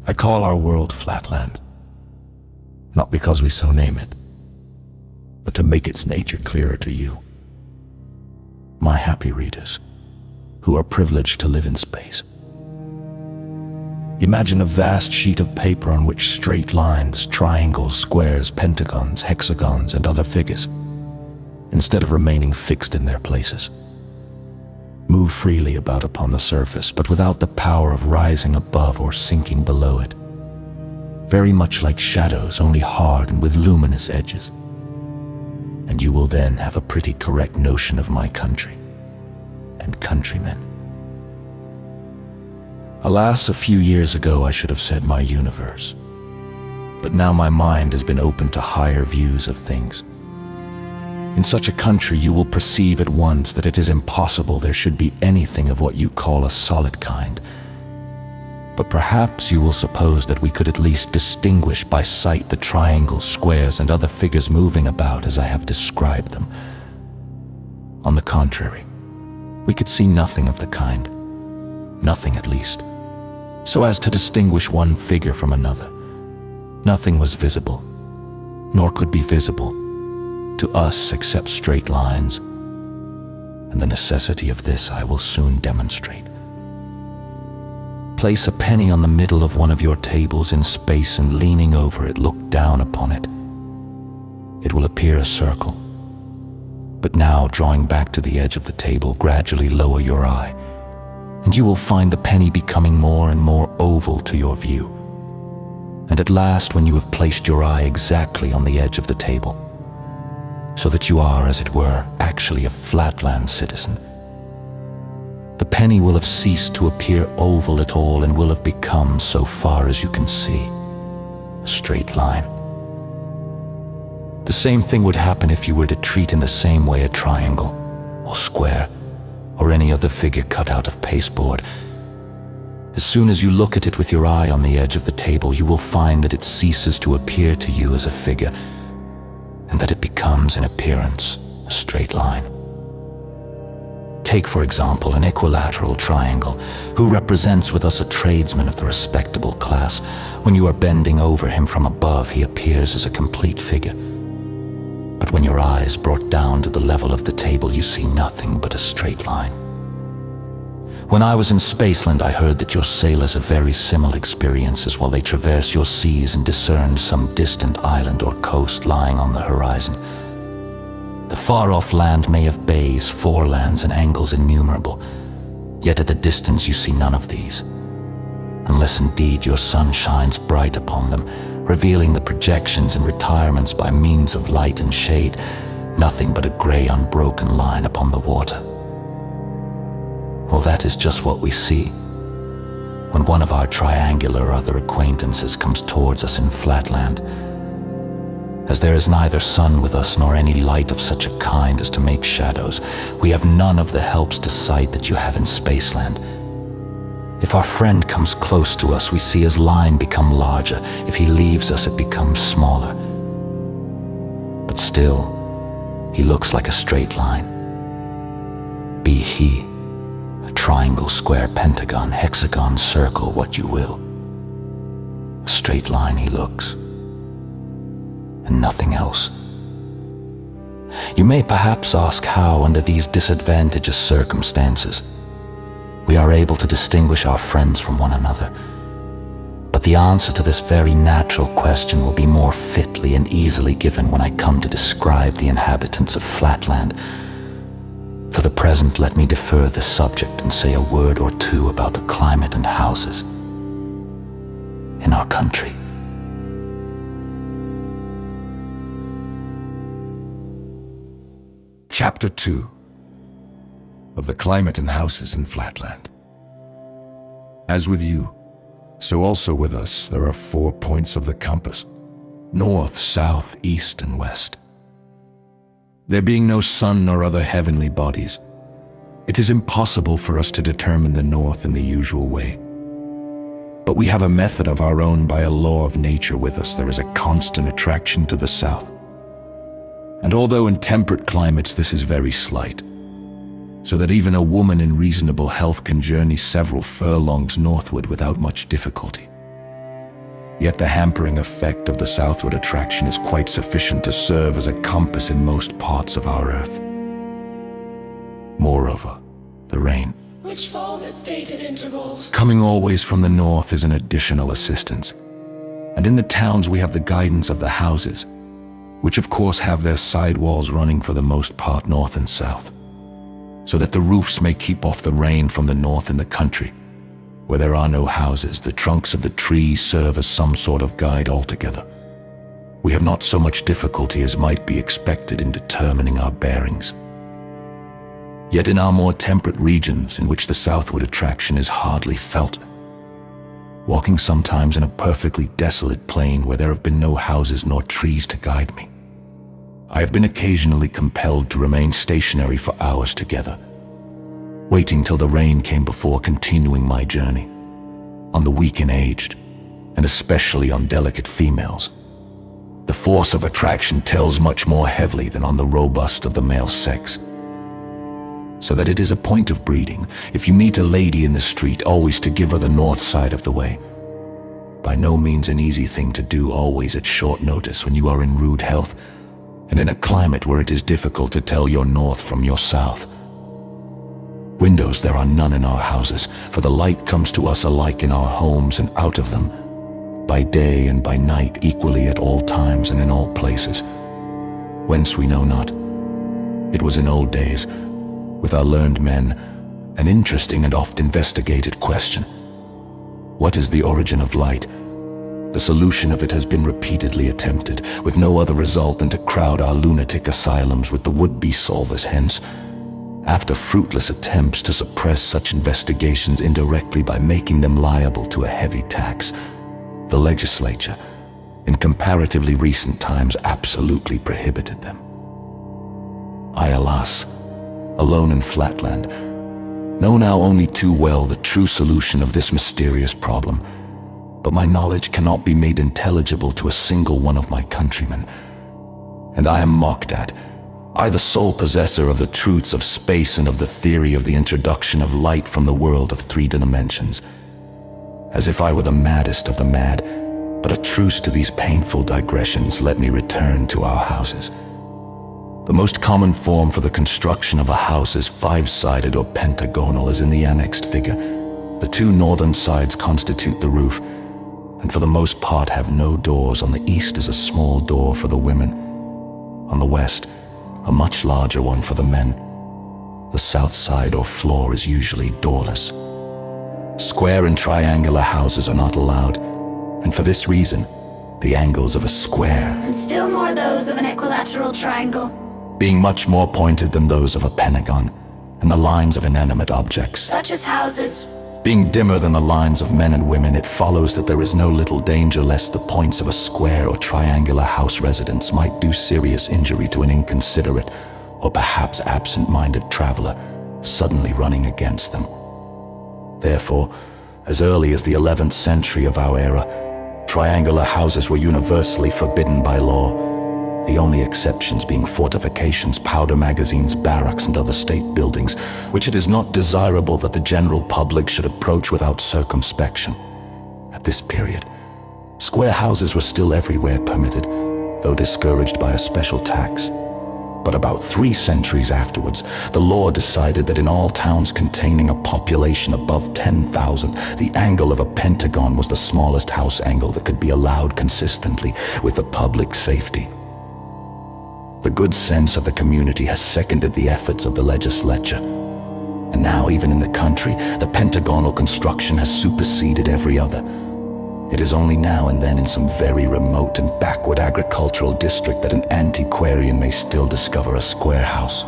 I call our world Flatland, not because we so name it, but to make its nature clearer to you, my happy readers, who are privileged to live in space. Imagine a vast sheet of paper on which straight lines, triangles, squares, pentagons, hexagons, and other figures, instead of remaining fixed in their places, move freely about upon the surface, but without the power of rising above or sinking below it. Very much like shadows, only hard and with luminous edges. And you will then have a pretty correct notion of my country and countrymen. Alas, a few years ago I should have said my universe. But now my mind has been opened to higher views of things. In such a country, you will perceive at once that it is impossible there should be anything of what you call a solid kind. But perhaps you will suppose that we could at least distinguish by sight the triangles, squares, and other figures moving about as I have described them. On the contrary, we could see nothing of the kind, nothing at least, so as to distinguish one figure from another. Nothing was visible, nor could be visible to us except straight lines, and the necessity of this I will soon demonstrate. Place a penny on the middle of one of your tables in space, and leaning over it, look down upon it. It will appear a circle. But now, drawing back to the edge of the table, gradually lower your eye, and you will find the penny becoming more and more oval to your view. And at last, when you have placed your eye exactly on the edge of the table, so that you are, as it were, actually a flatland citizen, the penny will have ceased to appear oval at all and will have become, so far as you can see, a straight line. The same thing would happen if you were to treat in the same way a triangle, or square, or any other figure cut out of pasteboard. As soon as you look at it with your eye on the edge of the table, you will find that it ceases to appear to you as a figure, and that it becomes in appearance a straight line. Take, for example, an equilateral triangle, who represents with us a tradesman of the respectable class. When you are bending over him from above, he appears as a complete figure. But when your eye is brought down to the level of the table, you see nothing but a straight line. When I was in Spaceland, I heard that your sailors have very similar experiences while they traverse your seas and discern some distant island or coast lying on the horizon. The far-off land may have bays, forelands, and angles innumerable, yet at the distance you see none of these, unless indeed your sun shines bright upon them, revealing the projections and retirements by means of light and shade, nothing but a gray unbroken line upon the water. Well, that is just what we see when one of our triangular or other acquaintances comes towards us in Flatland. As there is neither sun with us nor any light of such a kind as to make shadows, we have none of the helps to sight that you have in Spaceland. If our friend comes close to us, we see his line become larger. If he leaves us, it becomes smaller. But still, he looks like a straight line. Be he a triangle, square, pentagon, hexagon, circle, what you will. A straight line he looks, and nothing else. You may perhaps ask how, under these disadvantageous circumstances, we are able to distinguish our friends from one another. But the answer to this very natural question will be more fitly and easily given when I come to describe the inhabitants of Flatland. For the present, let me defer this subject and say a word or two about the climate and houses in our country. Chapter 2 of the climate and houses in Flatland. As with you, so also with us, there are 4 points of the compass: north, south, east, and west. There being no sun nor other heavenly bodies, it is impossible for us to determine the north in the usual way. But we have a method of our own. By a law of nature with us, there is a constant attraction to the south. And although in temperate climates this is very slight, so that even a woman in reasonable health can journey several furlongs northward without much difficulty, Yet the hampering effect of the southward attraction is quite sufficient to serve as a compass in most parts of our Earth. Moreover, the rain, which falls at stated intervals, coming always from the north, is an additional assistance. And in the towns we have the guidance of the houses, which of course have their side walls running for the most part north and south, so that the roofs may keep off the rain from the north in the country. Where there are no houses, the trunks of the trees serve as some sort of guide altogether. We have not so much difficulty as might be expected in determining our bearings. Yet in our more temperate regions, in which the southward attraction is hardly felt, walking sometimes in a perfectly desolate plain where there have been no houses nor trees to guide me, I have been occasionally compelled to remain stationary for hours together, waiting till the rain came before continuing my journey. On the weak and aged, and especially on delicate females, the force of attraction tells much more heavily than on the robust of the male sex. So that it is a point of breeding, if you meet a lady in the street, always to give her the north side of the way. By no means an easy thing to do always at short notice when you are in rude health, and in a climate where it is difficult to tell your north from your south. Windows there are none in our houses, for the light comes to us alike in our homes and out of them, by day and by night equally at all times and in all places. Whence we know not. It was in old days, with our learned men, an interesting and oft investigated question. What is the origin of light? The solution of it has been repeatedly attempted, with no other result than to crowd our lunatic asylums with the would-be solvers hence. After fruitless attempts to suppress such investigations indirectly by making them liable to a heavy tax, the legislature, in comparatively recent times, absolutely prohibited them. I, alas, alone in Flatland, know now only too well the true solution of this mysterious problem, but my knowledge cannot be made intelligible to a single one of my countrymen, and I am mocked at, I, the sole possessor of the truths of space and of the theory of the introduction of light from the world of 3 dimensions, as if I were the maddest of the mad. But a truce to these painful digressions, let me return to our houses. The most common form for the construction of a house is 5-sided or pentagonal, as in the annexed figure. The 2 northern sides constitute the roof, and for the most part have no doors. On the east is a small door for the women. On the west, a much larger one for the men. The south side or floor is usually doorless. Square and triangular houses are not allowed, and for this reason, the angles of a square, and still more those of an equilateral triangle, being much more pointed than those of a pentagon, and the lines of inanimate objects, such as houses, being dimmer than the lines of men and women, it follows that there is no little danger lest the points of a square or triangular house residence might do serious injury to an inconsiderate or perhaps absent-minded traveler suddenly running against them. Therefore, as early as the 11th century of our era, triangular houses were universally forbidden by law, the only exceptions being fortifications, powder magazines, barracks, and other state buildings, which it is not desirable that the general public should approach without circumspection. At this period, square houses were still everywhere permitted, though discouraged by a special tax. But about 3 centuries afterwards, the law decided that in all towns containing a population above 10,000, the angle of a pentagon was the smallest house angle that could be allowed consistently with the public safety. The good sense of the community has seconded the efforts of the legislature, and now even in the country, the pentagonal construction has superseded every other. It is only now and then in some very remote and backward agricultural district that an antiquarian may still discover a square house.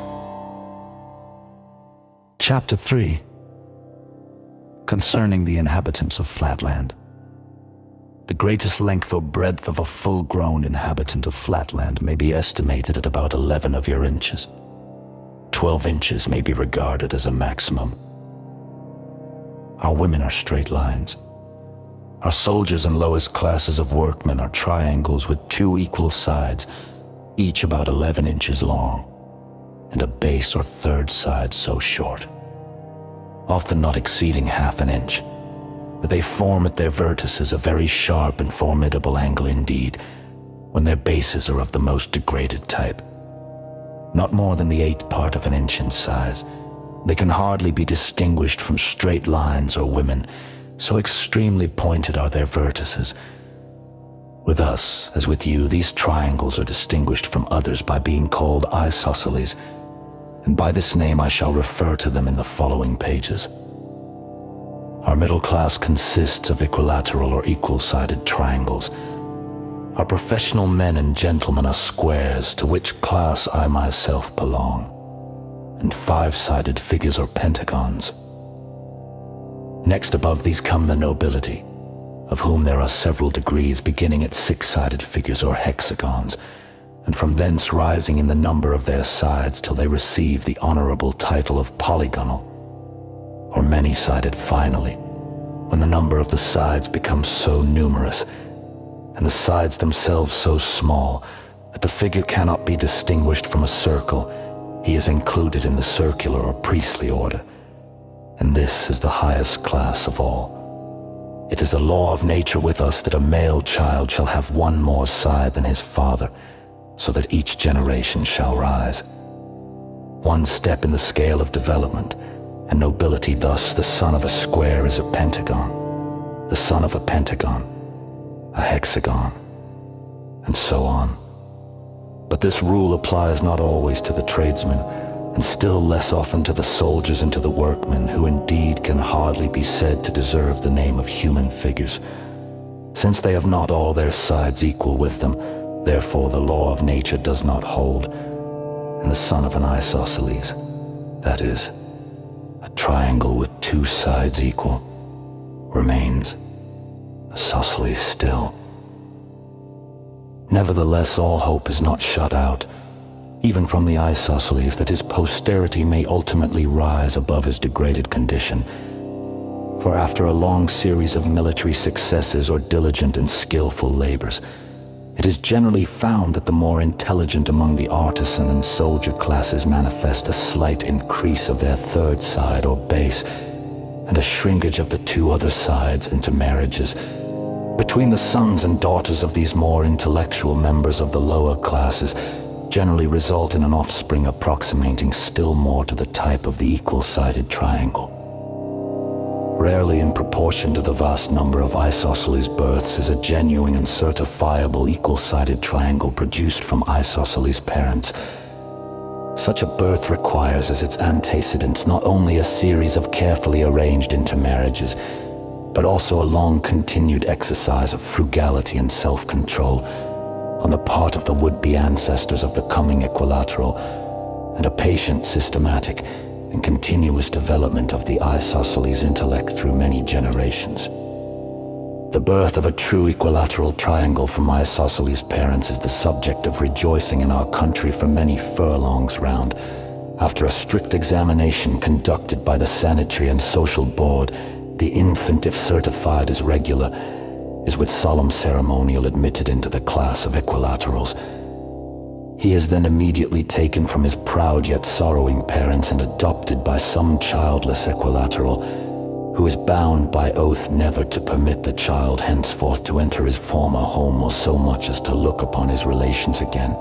Chapter 3. Concerning the inhabitants of Flatland. The greatest length or breadth of a full-grown inhabitant of Flatland may be estimated at about 11 of your inches. 12 inches may be regarded as a maximum. Our women are straight lines. Our soldiers and lowest classes of workmen are triangles with 2 equal sides, each about 11 inches long, and a base or third side so short, often not exceeding half an inch. but they form at their vertices a very sharp and formidable angle indeed, when their bases are of the most degraded type. Not more than the 1/8 part of an inch in size, they can hardly be distinguished from straight lines or women, so extremely pointed are their vertices. With us, as with you, these triangles are distinguished from others by being called isosceles, and by this name I shall refer to them in the following pages. Our middle class consists of equilateral or equal-sided triangles. Our professional men and gentlemen are squares, to which class I myself belong, and 5-sided figures or pentagons. Next above these come the nobility, of whom there are several degrees beginning at 6-sided figures or hexagons, and from thence rising in the number of their sides till they receive the honorable title of polygonal, or many-sided finally, when the number of the sides becomes so numerous, and the sides themselves so small, that the figure cannot be distinguished from a circle. He is included in the circular or priestly order, and this is the highest class of all. It is a law of nature with us that a male child shall have one more side than his father, so that each generation shall rise. One step in the scale of development, and nobility thus the son of a square is a pentagon, the son of a pentagon, a hexagon, and so on. But this rule applies not always to the tradesmen, and still less often to the soldiers and to the workmen, who indeed can hardly be said to deserve the name of human figures. Since they have not all their sides equal with them, therefore the law of nature does not hold, and the son of an isosceles, that is, a triangle with 2 sides equal, remains isosceles still. Nevertheless, all hope is not shut out, even from the isosceles, that his posterity may ultimately rise above his degraded condition. For after a long series of military successes or diligent and skillful labors, it is generally found that the more intelligent among the artisan and soldier classes manifest a slight increase of their 3rd side or base, and a shrinkage of the 2 other sides into marriages. Between the sons and daughters of these more intellectual members of the lower classes generally result in an offspring approximating still more to the type of the equal-sided triangle. Rarely in proportion to the vast number of isosceles births is a genuine and certifiable equal-sided triangle produced from isosceles parents. Such a birth requires as its antecedents not only a series of carefully arranged intermarriages, but also a long-continued exercise of frugality and self-control on the part of the would-be ancestors of the coming equilateral, and a patient, systematic, and continuous development of the isosceles intellect through many generations. The birth of a true equilateral triangle from isosceles parents is the subject of rejoicing in our country for many furlongs round. After a strict examination conducted by the Sanitary and Social Board, the infant, if certified as regular, is with solemn ceremonial admitted into the class of equilaterals. He is then immediately taken from his proud yet sorrowing parents and adopted by some childless equilateral, who is bound by oath never to permit the child henceforth to enter his former home or so much as to look upon his relations again,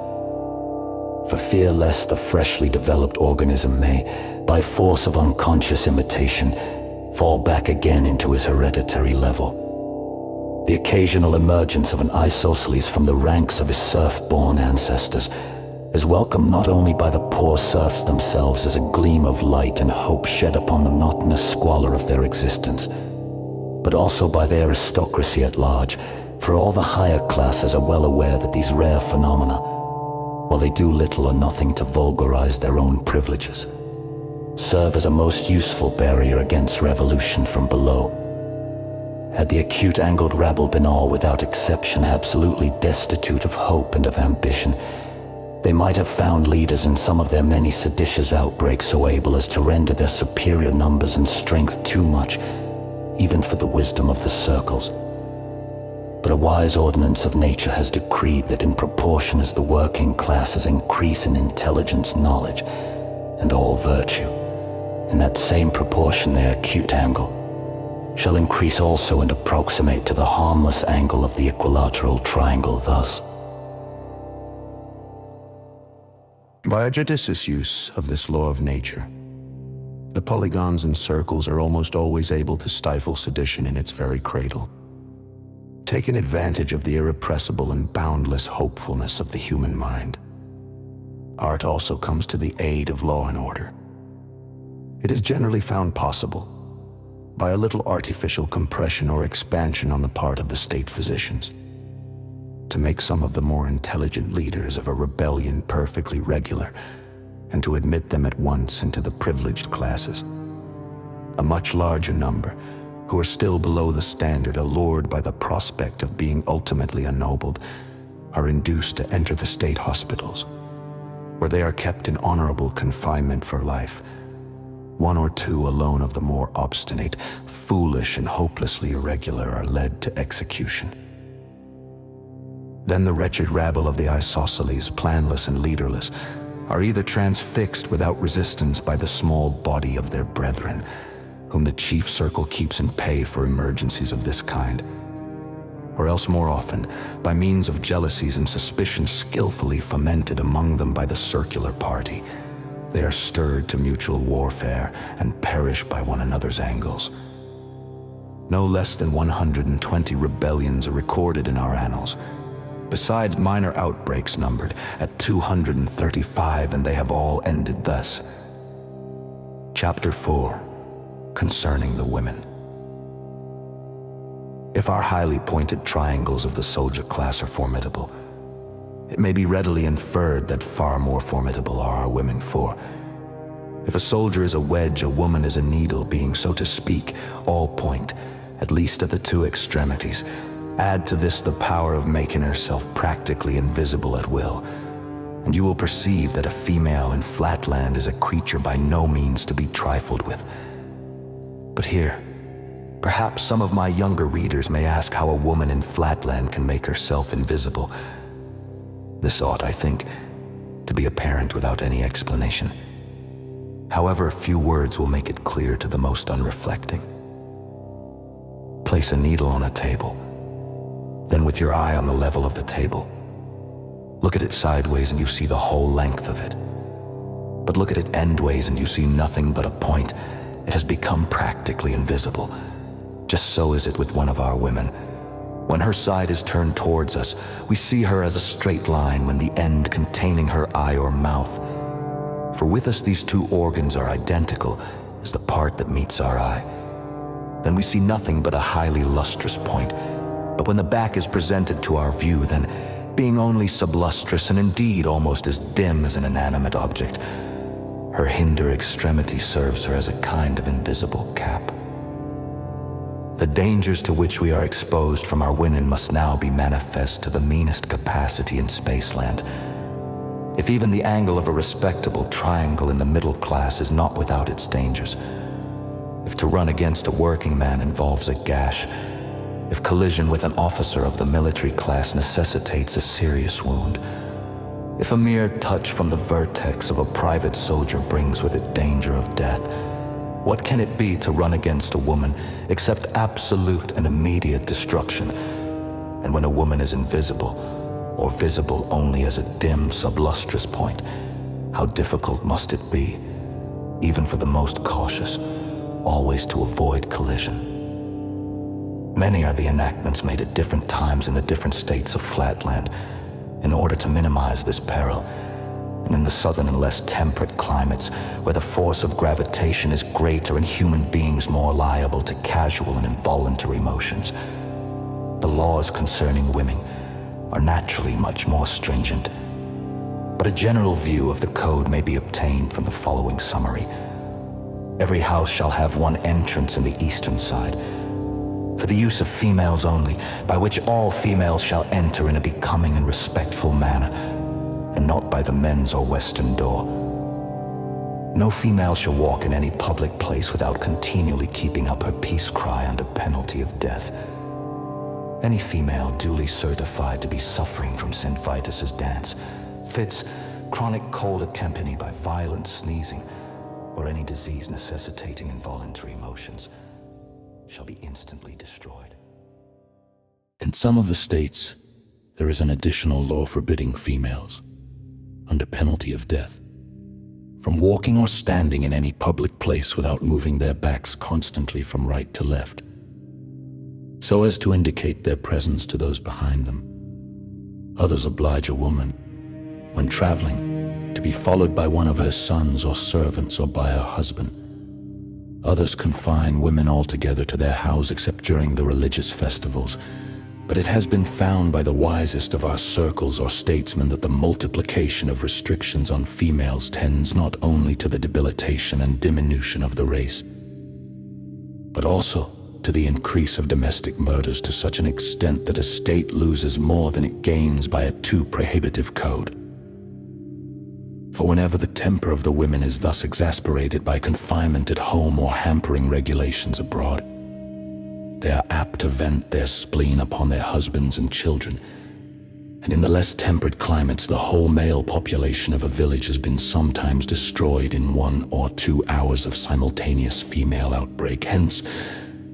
for fear lest the freshly developed organism may, by force of unconscious imitation, fall back again into his hereditary level. The occasional emergence of an isosceles from the ranks of his serf-born ancestors is welcomed not only by the poor serfs themselves as a gleam of light and hope shed upon the monotonous squalor of their existence, but also by the aristocracy at large, for all the higher classes are well aware that these rare phenomena, while they do little or nothing to vulgarize their own privileges, serve as a most useful barrier against revolution from below. Had the acute-angled rabble been all without exception absolutely destitute of hope and of ambition, they might have found leaders in some of their many seditious outbreaks so able as to render their superior numbers and strength too much, even for the wisdom of the circles. But a wise ordinance of nature has decreed that in proportion as the working classes increase in intelligence, knowledge, and all virtue, in that same proportion their acute angle shall increase also and approximate to the harmless angle of the equilateral triangle thus. By a judicious use of this law of nature, the polygons and circles are almost always able to stifle sedition in its very cradle. Taking advantage of the irrepressible and boundless hopefulness of the human mind, art also comes to the aid of law and order. It is generally found possible, by a little artificial compression or expansion on the part of the state physicians, to make some of the more intelligent leaders of a rebellion perfectly regular, and to admit them at once into the privileged classes. A much larger number, who are still below the standard, allured by the prospect of being ultimately ennobled, are induced to enter the state hospitals, where they are kept in honorable confinement for life. One or two alone of the more obstinate, foolish, and hopelessly irregular are led to execution. Then the wretched rabble of the isosceles, planless and leaderless, are either transfixed without resistance by the small body of their brethren, whom the chief circle keeps in pay for emergencies of this kind, or else more often, by means of jealousies and suspicions skillfully fomented among them by the circular party, they are stirred to mutual warfare and perish by one another's angles. No less than 120 rebellions are recorded in our annals, besides minor outbreaks numbered at 235, and they have all ended thus. Chapter 4. Concerning the women. If our highly pointed triangles of the soldier class are formidable, it may be readily inferred that far more formidable are our women, for if a soldier is a wedge, a woman is a needle, being, so to speak, all point, at least at the two extremities. Add to this the power of making herself practically invisible at will, and you will perceive that a female in Flatland is a creature by no means to be trifled with. But here, perhaps some of my younger readers may ask how a woman in Flatland can make herself invisible. This ought, I think, to be apparent without any explanation. However, a few words will make it clear to the most unreflecting. Place a needle on a table. Then with your eye on the level of the table, look at it sideways and you see the whole length of it. But look at it endways and you see nothing but a point. It has become practically invisible. Just so is it with one of our women. When her side is turned towards us, we see her as a straight line, when the end containing her eye or mouth. For with us these two organs are identical as the part that meets our eye. Then we see nothing but a highly lustrous point. But when the back is presented to our view, then, being only sublustrous and indeed almost as dim as an inanimate object, her hinder extremity serves her as a kind of invisible cap. The dangers to which we are exposed from our women must now be manifest to the meanest capacity in Spaceland. If even the angle of a respectable triangle in the middle class is not without its dangers, if to run against a working man involves a gash, if collision with an officer of the military class necessitates a serious wound, if a mere touch from the vertex of a private soldier brings with it danger of death, what can it be to run against a woman except absolute and immediate destruction? And when a woman is invisible, or visible only as a dim, sublustrous point, how difficult must it be, even for the most cautious, always to avoid collision. Many are the enactments made at different times in the different states of Flatland in order to minimize this peril, and in the southern and less temperate climates, where the force of gravitation is greater and human beings more liable to casual and involuntary motions, the laws concerning women are naturally much more stringent. But a general view of the code may be obtained from the following summary. Every house shall have one entrance in the eastern side, for the use of females only, by which all females shall enter in a becoming and respectful manner, and not by the men's or western door. No female shall walk in any public place without continually keeping up her peace cry under penalty of death. Any female duly certified to be suffering from symphitis's dance, fits, chronic cold accompanied by violent sneezing, or any disease necessitating involuntary motions, shall be instantly destroyed. In some of the states, there is an additional law forbidding females, under penalty of death, from walking or standing in any public place without moving their backs constantly from right to left, so as to indicate their presence to those behind them. Others oblige a woman, when traveling, to be followed by one of her sons or servants or by her husband. Others confine women altogether to their house except during the religious festivals, but it has been found by the wisest of our circles or statesmen that the multiplication of restrictions on females tends not only to the debilitation and diminution of the race, but also to the increase of domestic murders to such an extent that a state loses more than it gains by a too prohibitive code. For whenever the temper of the women is thus exasperated by confinement at home or hampering regulations abroad, they are apt to vent their spleen upon their husbands and children, and in the less temperate climates the whole male population of a village has been sometimes destroyed in 1 or 2 hours of simultaneous female outbreak. Hence,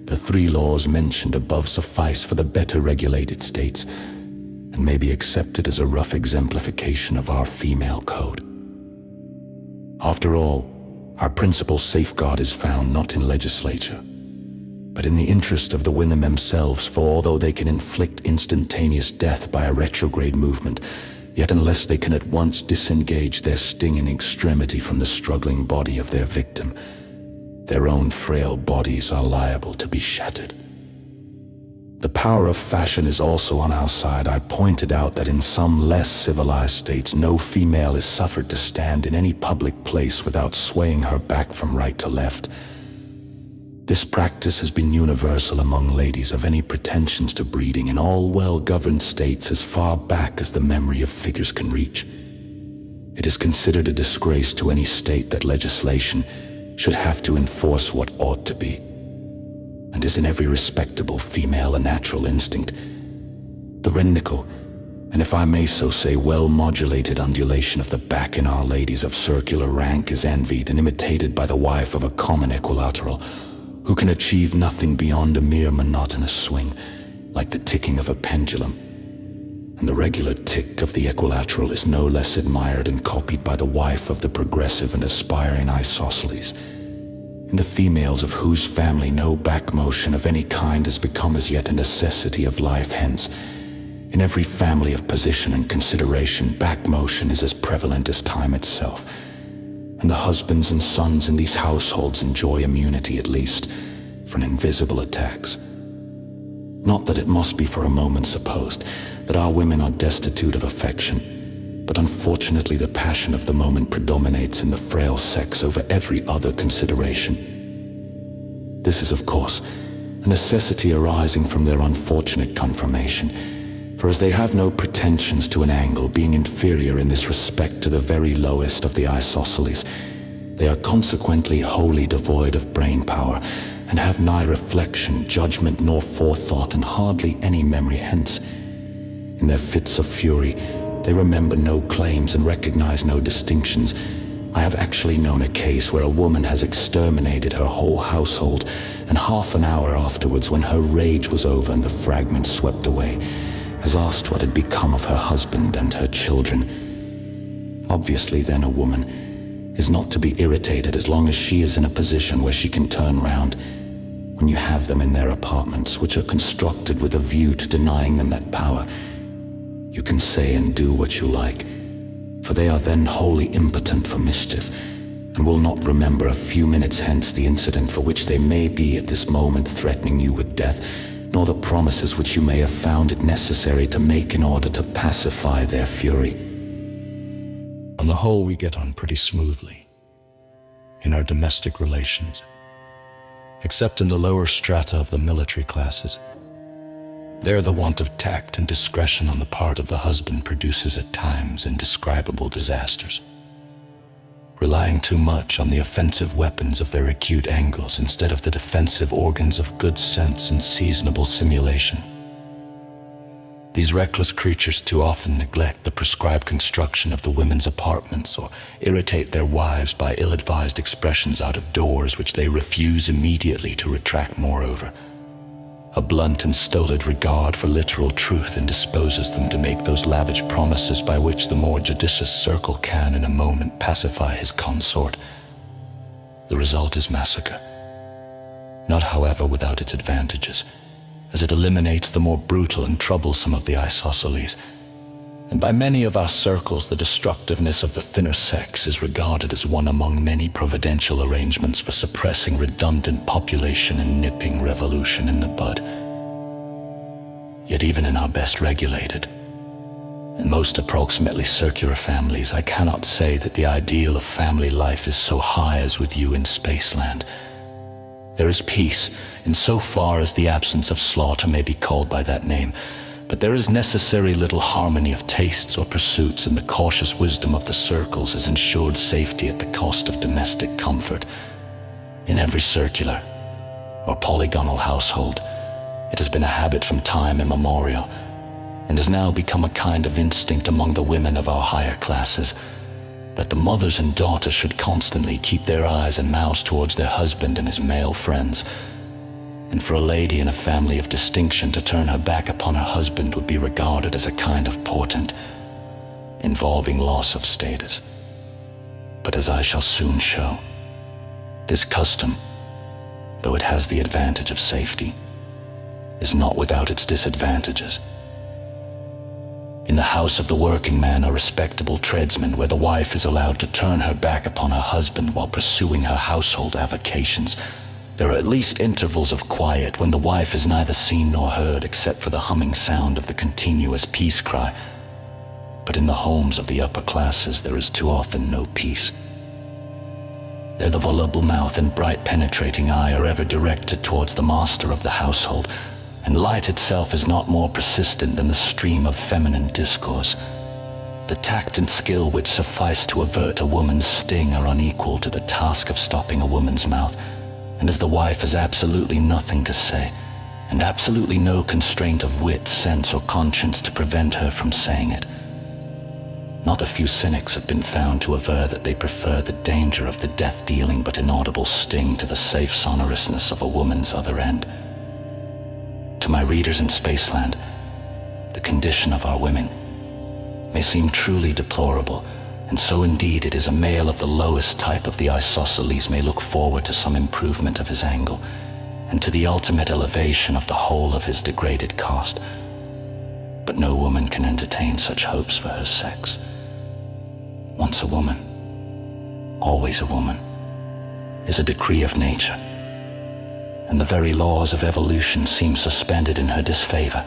the 3 laws mentioned above suffice for the better regulated states, and may be accepted as a rough exemplification of our female code. After all, our principal safeguard is found not in legislature, but in the interest of the women themselves, for although they can inflict instantaneous death by a retrograde movement, yet unless they can at once disengage their stinging extremity from the struggling body of their victim, their own frail bodies are liable to be shattered. The power of fashion is also on our side. I pointed out that in some less civilized states, no female is suffered to stand in any public place without swaying her back from right to left. This practice has been universal among ladies of any pretensions to breeding in all well-governed states as far back as the memory of figures can reach. It is considered a disgrace to any state that legislation should have to enforce what ought to be, and is in every respectable female a natural instinct. The rhythmical, and if I may so say, well-modulated undulation of the back in our ladies of circular rank is envied and imitated by the wife of a common equilateral, who can achieve nothing beyond a mere monotonous swing, like the ticking of a pendulum. And the regular tick of the equilateral is no less admired and copied by the wife of the progressive and aspiring isosceles, in the females of whose family no back motion of any kind has become as yet a necessity of life. Hence, in every family of position and consideration, back motion is as prevalent as time itself, and the husbands and sons in these households enjoy immunity at least from invisible attacks. Not that it must be for a moment supposed that our women are destitute of affection, but unfortunately the passion of the moment predominates in the frail sex over every other consideration. This is, of course, a necessity arising from their unfortunate conformation, for as they have no pretensions to an angle, being inferior in this respect to the very lowest of the isosceles, they are consequently wholly devoid of brain power, and have neither reflection, judgment, nor forethought, and hardly any memory. Hence, in their fits of fury, they remember no claims and recognize no distinctions. I have actually known a case where a woman has exterminated her whole household, and half an hour afterwards, when her rage was over and the fragments swept away, has asked what had become of her husband and her children. Obviously, then, a woman is not to be irritated as long as she is in a position where she can turn round, when you have them in their apartments, which are constructed with a view to denying them that power. You can say and do what you like, for they are then wholly impotent for mischief, and will not remember a few minutes hence the incident for which they may be at this moment threatening you with death, nor the promises which you may have found it necessary to make in order to pacify their fury. On the whole, we get on pretty smoothly in our domestic relations, except in the lower strata of the military classes. There, the want of tact and discretion on the part of the husband produces at times indescribable disasters, relying too much on the offensive weapons of their acute angles instead of the defensive organs of good sense and seasonable simulation. These reckless creatures too often neglect the prescribed construction of the women's apartments, or irritate their wives by ill-advised expressions out of doors which they refuse immediately to retract. Moreover, a blunt and stolid regard for literal truth indisposes them to make those lavish promises by which the more judicious circle can in a moment pacify his consort. The result is massacre. Not, however, without its advantages, as it eliminates the more brutal and troublesome of the isosceles. And by many of our circles, the destructiveness of the thinner sex is regarded as one among many providential arrangements for suppressing redundant population and nipping revolution in the bud. Yet even in our best regulated and most approximately circular families, I cannot say that the ideal of family life is so high as with you in Spaceland. There is peace in so far as the absence of slaughter may be called by that name, but there is necessary little harmony of tastes or pursuits, and the cautious wisdom of the circles has ensured safety at the cost of domestic comfort. In every circular or polygonal household, it has been a habit from time immemorial, and has now become a kind of instinct among the women of our higher classes, that the mothers and daughters should constantly keep their eyes and mouths towards their husband and his male friends. And for a lady in a family of distinction to turn her back upon her husband would be regarded as a kind of portent, involving loss of status. But as I shall soon show, this custom, though it has the advantage of safety, is not without its disadvantages. In the house of the working man or respectable tradesman, where the wife is allowed to turn her back upon her husband while pursuing her household avocations, there are at least intervals of quiet when the wife is neither seen nor heard except for the humming sound of the continuous peace cry. But in the homes of the upper classes there is too often no peace. There the voluble mouth and bright penetrating eye are ever directed towards the master of the household, and light itself is not more persistent than the stream of feminine discourse. The tact and skill which suffice to avert a woman's sting are unequal to the task of stopping a woman's mouth. And as the wife has absolutely nothing to say, and absolutely no constraint of wit, sense, or conscience to prevent her from saying it, not a few cynics have been found to aver that they prefer the danger of the death-dealing but inaudible sting to the safe sonorousness of a woman's other end. To my readers in Spaceland, the condition of our women may seem truly deplorable, and so indeed it is. A male of the lowest type of the isosceles may look forward to some improvement of his angle, and to the ultimate elevation of the whole of his degraded caste. But no woman can entertain such hopes for her sex. Once a woman, always a woman, is a decree of nature, and the very laws of evolution seem suspended in her disfavor.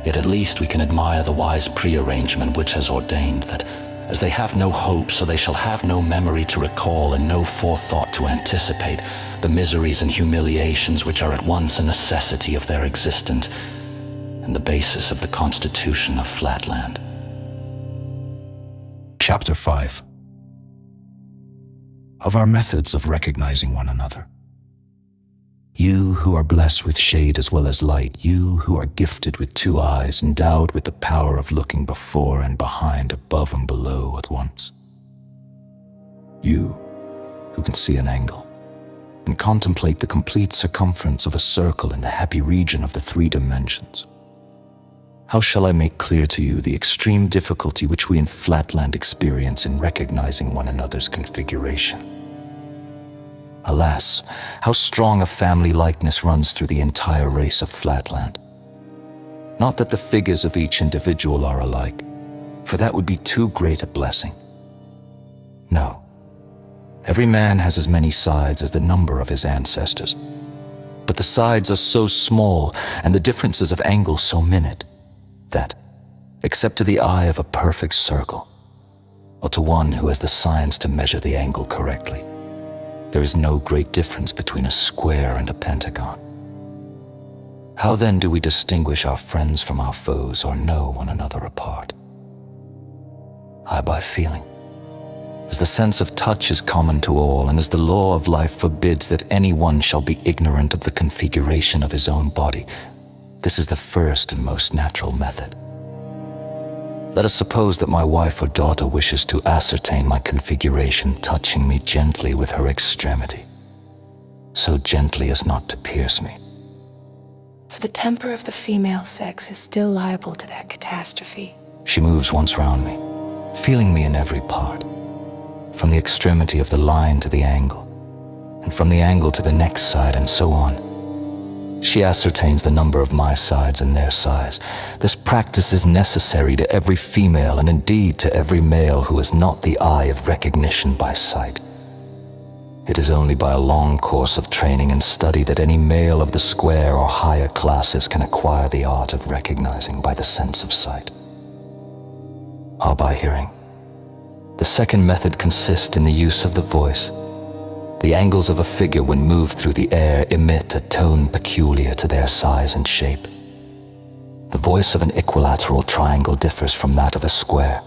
Yet at least we can admire the wise prearrangement which has ordained that, as they have no hope, so they shall have no memory to recall and no forethought to anticipate the miseries and humiliations which are at once a necessity of their existence and the basis of the constitution of Flatland. Chapter 5. Of our methods of recognizing one another. You who are blessed with shade as well as light, you who are gifted with two eyes, endowed with the power of looking before and behind, above and below at once. You who can see an angle and contemplate the complete circumference of a circle in the happy region of the three dimensions. How shall I make clear to you the extreme difficulty which we in Flatland experience in recognizing one another's configuration? Alas, how strong a family likeness runs through the entire race of Flatland. Not that the figures of each individual are alike, for that would be too great a blessing. No, every man has as many sides as the number of his ancestors, but the sides are so small and the differences of angle so minute that, except to the eye of a perfect circle, or to one who has the science to measure the angle correctly, there is no great difference between a square and a pentagon. How then do we distinguish our friends from our foes or know one another apart? By feeling. As the sense of touch is common to all, and as the law of life forbids that any one shall be ignorant of the configuration of his own body, this is the first and most natural method. Let us suppose that my wife or daughter wishes to ascertain my configuration, touching me gently with her extremity, so gently as not to pierce me. for the temper of the female sex is still liable to that catastrophe. She moves once round me, feeling me in every part, from the extremity of the line to the angle, and from the angle to the next side, and so on. She ascertains the number of my sides and their size. This practice is necessary to every female, and indeed to every male who has not the eye of recognition by sight. It is only by a long course of training and study that any male of the square or higher classes can acquire the art of recognizing by the sense of sight, or by hearing. The second method consists in the use of the voice. The angles of a figure when moved through the air emit a tone peculiar to their size and shape. The voice of an equilateral triangle differs from that of a square,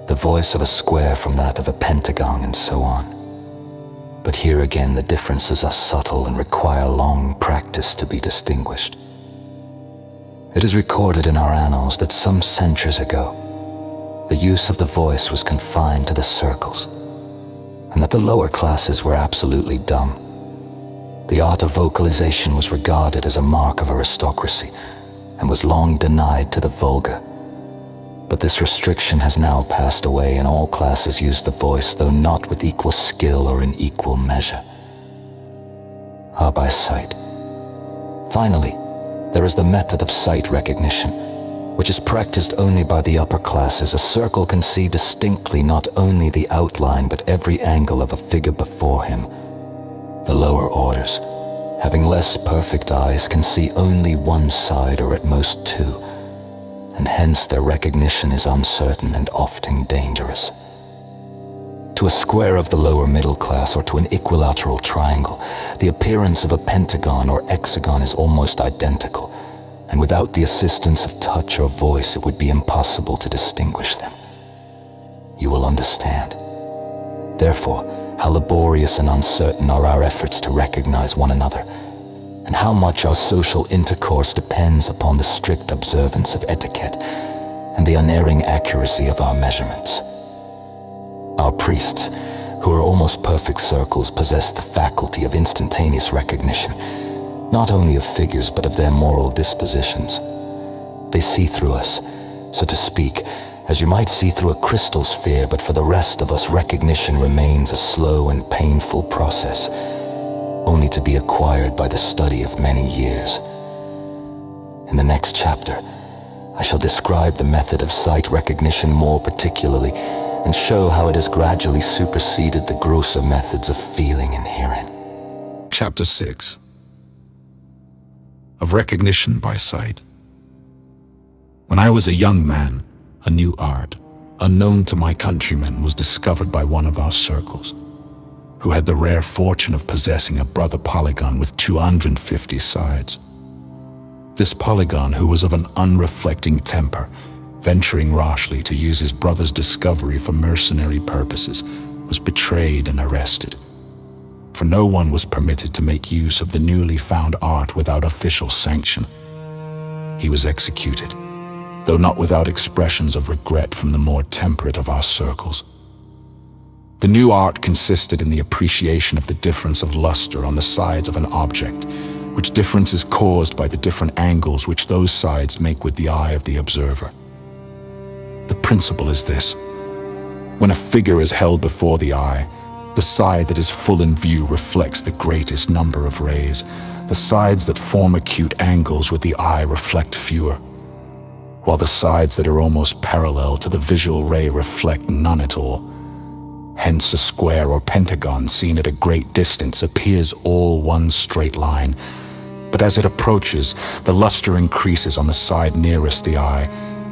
the voice of a square from that of a pentagon, and so on. But here again the differences are subtle and require long practice to be distinguished. It is recorded in our annals that some centuries ago, the use of the voice was confined to the circles, and that the lower classes were absolutely dumb. The art of vocalization was regarded as a mark of aristocracy, and was long denied to the vulgar. But this restriction has now passed away, and all classes use the voice, though not with equal skill or in equal measure, or by sight. Finally, there is the method of sight recognition, which is practiced only by the upper classes. A circle can see distinctly not only the outline but every angle of a figure before him. The lower orders, having less perfect eyes, can see only one side or at most two, and hence their recognition is uncertain and often dangerous. To a square of the lower middle class or to an equilateral triangle, the appearance of a pentagon or hexagon is almost identical, and without the assistance of touch or voice it would be impossible to distinguish them. You will understand, therefore, how laborious and uncertain are our efforts to recognize one another, and how much our social intercourse depends upon the strict observance of etiquette and the unerring accuracy of our measurements. Our priests, who are almost perfect circles, possess the faculty of instantaneous recognition, not only of figures but of their moral dispositions. They see through us, so to speak, as you might see through a crystal sphere, but for the rest of us recognition remains a slow and painful process, only to be acquired by the study of many years. In the next chapter, I shall describe the method of sight recognition more particularly, and show how it has gradually superseded the grosser methods of feeling and hearing. Chapter 6 of Recognition by Sight. When I was a young man, a new art, unknown to my countrymen, was discovered by one of our circles, who had the rare fortune of possessing a brother polygon with 250 sides. This polygon, who was of an unreflecting temper, venturing rashly to use his brother's discovery for mercenary purposes, was betrayed and arrested. For no one was permitted to make use of the newly found art without official sanction. He was executed, though not without expressions of regret from the more temperate of our circles. The new art consisted in the appreciation of the difference of luster on the sides of an object, which difference is caused by the different angles which those sides make with the eye of the observer. The principle is this: when a figure is held before the eye, the side that is full in view reflects the greatest number of rays. The sides that form acute angles with the eye reflect fewer, while the sides that are almost parallel to the visual ray reflect none at all. Hence a square or pentagon seen at a great distance appears all one straight line, but as it approaches, the luster increases on the side nearest the eye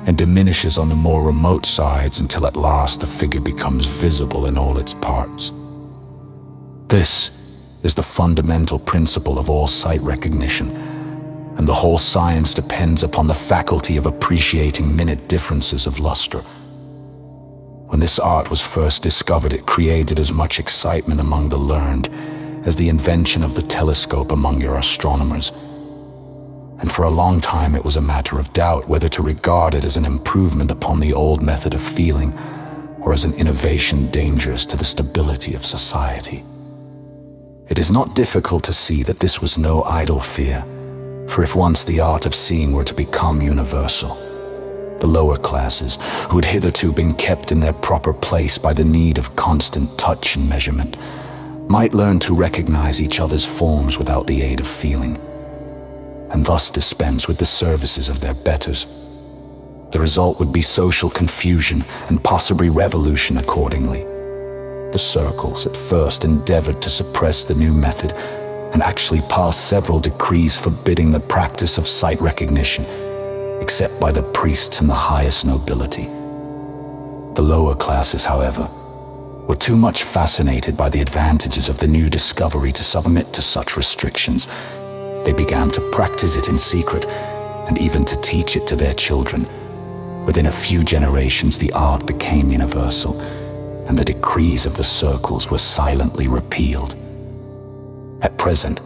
and diminishes on the more remote sides until at last the figure becomes visible in all its parts. This is the fundamental principle of all sight recognition, and the whole science depends upon the faculty of appreciating minute differences of luster. When this art was first discovered, it created as much excitement among the learned as the invention of the telescope among your astronomers. And for a long time it was a matter of doubt whether to regard it as an improvement upon the old method of feeling, or as an innovation dangerous to the stability of society. It is not difficult to see that this was no idle fear, For if once the art of seeing were to become universal, the lower classes, who had hitherto been kept in their proper place by the need of constant touch and measurement, might learn to recognize each other's forms without the aid of feeling, and thus dispense with the services of their betters. The result would be social confusion and possibly revolution accordingly. The circles at first endeavored to suppress the new method and actually passed several decrees forbidding the practice of sight recognition, except by the priests and the highest nobility. The lower classes, however, were too much fascinated by the advantages of the new discovery to submit to such restrictions. They began to practice it in secret and even to teach it to their children. Within a few generations, the art became universal, and the decrees of the circles were silently repealed. At present,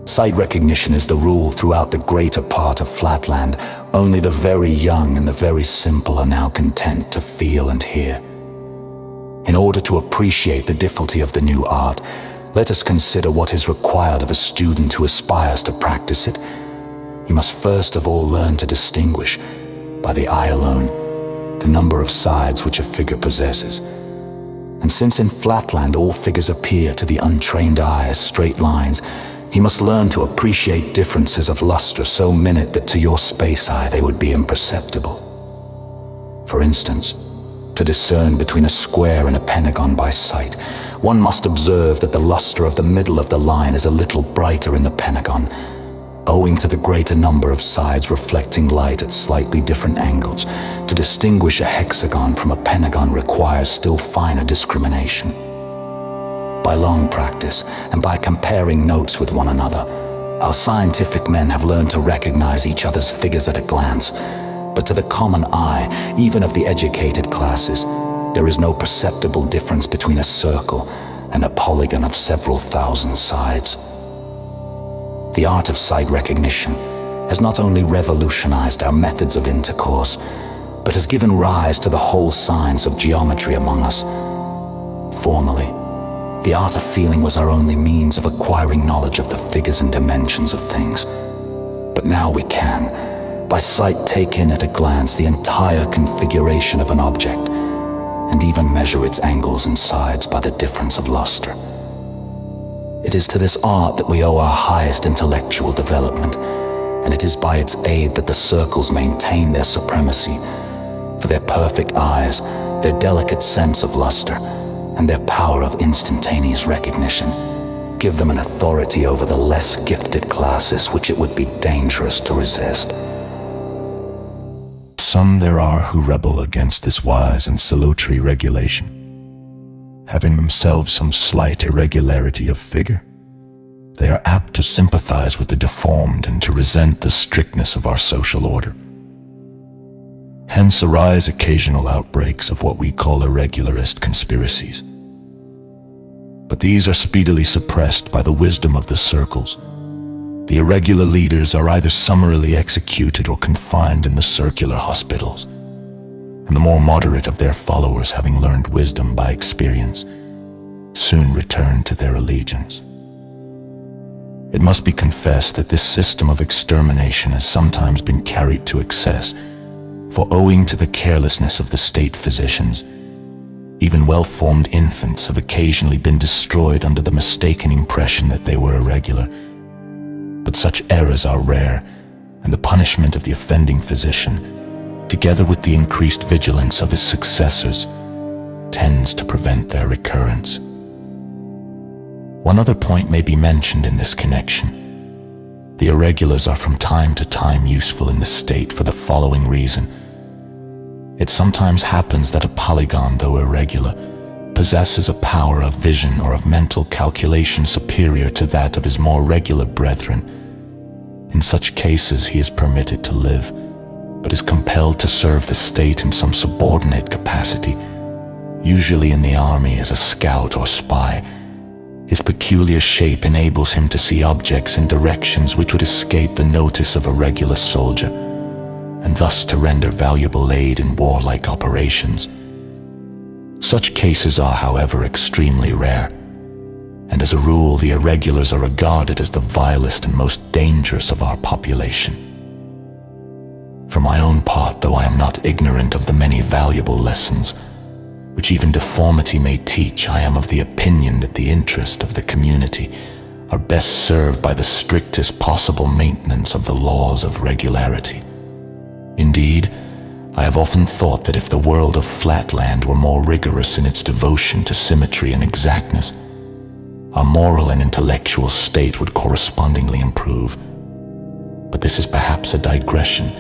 sight recognition is the rule throughout the greater part of Flatland. Only the very young and the very simple are now content to feel and hear. In order to appreciate the difficulty of the new art, let us consider what is required of a student who aspires to practice it. He must first of all learn to distinguish, by the eye alone, the number of sides which a figure possesses. And since in Flatland all figures appear to the untrained eye as straight lines, he must learn to appreciate differences of luster so minute that to your space eye they would be imperceptible. For instance, to discern between a square and a pentagon by sight, one must observe that the luster of the middle of the line is a little brighter in the pentagon, owing to the greater number of sides reflecting light at slightly different angles. To distinguish a hexagon from a pentagon requires still finer discrimination. By long practice, and by comparing notes with one another, our scientific men have learned to recognize each other's figures at a glance. But to the common eye, even of the educated classes, there is no perceptible difference between a circle and a polygon of several thousand sides. The art of sight recognition has not only revolutionized our methods of intercourse, but has given rise to the whole science of geometry among us. Formerly, the art of feeling was our only means of acquiring knowledge of the figures and dimensions of things. But now we can, by sight, take in at a glance the entire configuration of an object, and even measure its angles and sides by the difference of luster. It is to this art that we owe our highest intellectual development, and it is by its aid that the circles maintain their supremacy. For their perfect eyes, their delicate sense of luster, and their power of instantaneous recognition give them an authority over the less gifted classes which it would be dangerous to resist. Some there are who rebel against this wise and salutary regulation, having themselves some slight irregularity of figure. They are apt to sympathize with the deformed and to resent the strictness of our social order. Hence arise occasional outbreaks of what we call irregularist conspiracies. But these are speedily suppressed by the wisdom of the circles. The irregular leaders are either summarily executed or confined in the circular hospitals, and the more moderate of their followers, having learned wisdom by experience, soon return to their allegiance. It must be confessed that this system of extermination has sometimes been carried to excess, for owing to the carelessness of the state physicians, even well-formed infants have occasionally been destroyed under the mistaken impression that they were irregular. But such errors are rare, and the punishment of the offending physician, together with the increased vigilance of his successors, tends to prevent their recurrence. One other point may be mentioned in this connection. The irregulars are from time to time useful in the state for the following reason. It sometimes happens that a polygon, though irregular, possesses a power of vision or of mental calculation superior to that of his more regular brethren. In such cases he is permitted to live, but is compelled to serve the state in some subordinate capacity, usually in the army as a scout or spy. His peculiar shape enables him to see objects in directions which would escape the notice of a regular soldier, and thus to render valuable aid in warlike operations. Such cases are, however, extremely rare. and as a rule, the irregulars are regarded as the vilest and most dangerous of our population. For my own part, though I am not ignorant of the many valuable lessons which even deformity may teach, I am of the opinion that the interest of the community are best served by the strictest possible maintenance of the laws of regularity. Indeed, I have often thought that if the world of Flatland were more rigorous in its devotion to symmetry and exactness, our moral and intellectual state would correspondingly improve. But this is perhaps a digression.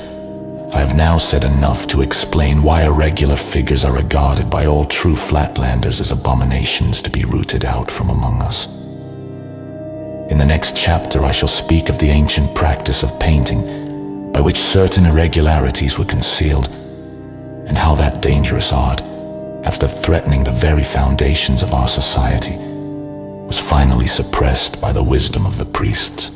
I have now said enough to explain why irregular figures are regarded by all true Flatlanders as abominations to be rooted out from among us. In the next chapter, I shall speak of the ancient practice of painting, by which certain irregularities were concealed, and how that dangerous art, after threatening the very foundations of our society, was finally suppressed by the wisdom of the priests.